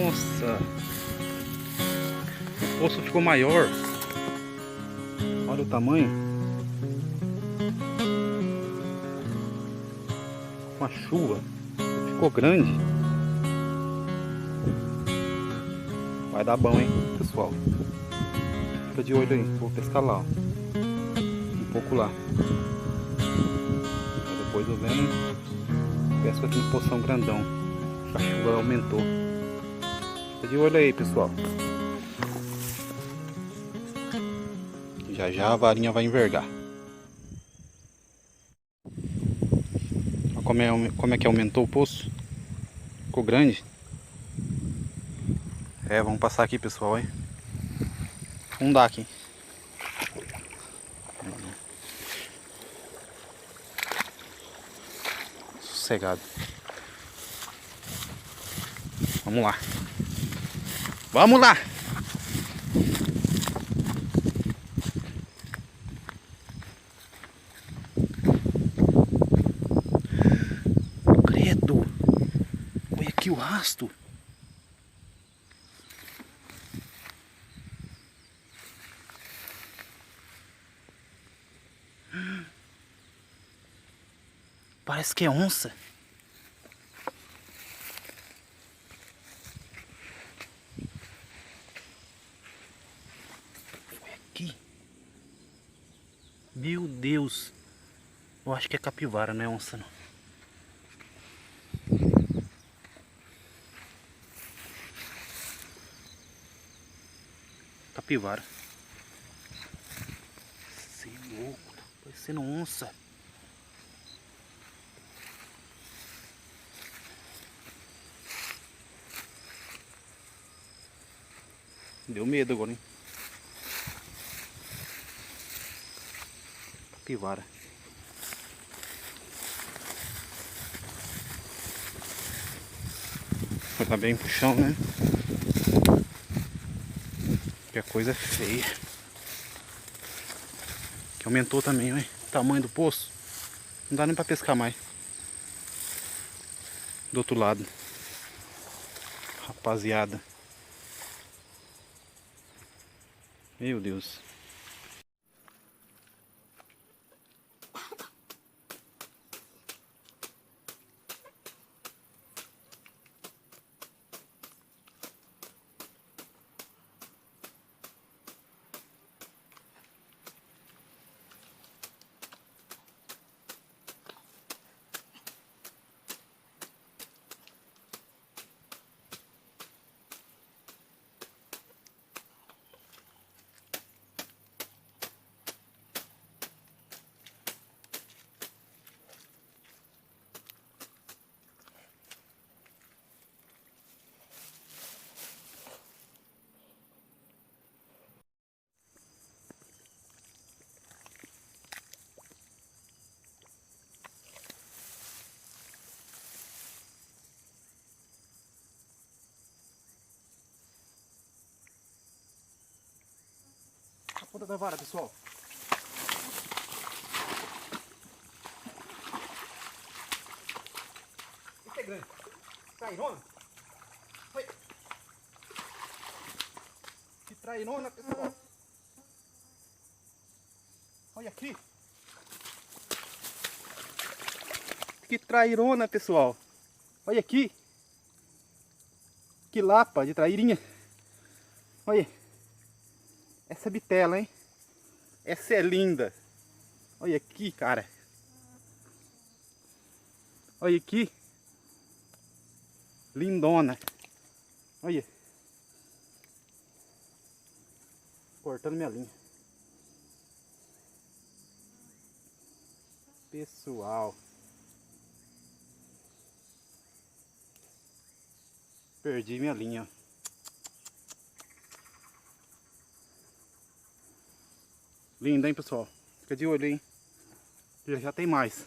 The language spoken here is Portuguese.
Nossa! O poço ficou maior. Olha o tamanho. Com a chuva. Ficou grande. Vai dar bom, hein, pessoal. Fica de olho aí. Vou pescar lá, ó. Um pouco lá. Aí depois eu venho. Pesco aqui no poção grandão. A chuva aumentou. Fica de olho aí, pessoal. Já já a varinha vai envergar. Olha como é que aumentou o poço. Ficou grande. Vamos passar aqui, pessoal, hein. Vamos dar aqui. Sossegado. Vamos lá. Vamos lá! Credo! Olha aqui o rastro. Parece que é onça. Olha aqui. Meu Deus. Eu acho que é capivara, não é onça não. Capivara. Você é louco. Tá parecendo onça. Deu medo agora, hein? Capivara. Tá bem pro chão, né? Que a coisa é feia. Que aumentou também, né? O tamanho do poço. Não dá nem pra pescar mais. Do outro lado. Rapaziada. Meu Deus. A ponta da vara, pessoal. Esse é grande. Trairona. Oi. Que trairona, pessoal. Olha aqui. Que trairona, pessoal. Olha aqui. Que lapa de trairinha. Olha. Essa bitela, hein? Essa é linda. Olha aqui, cara. Olha aqui. Lindona. Olha. Cortando minha linha. Pessoal. Perdi minha linha. Linda, hein, pessoal? Fica de olho, hein? Já tem mais.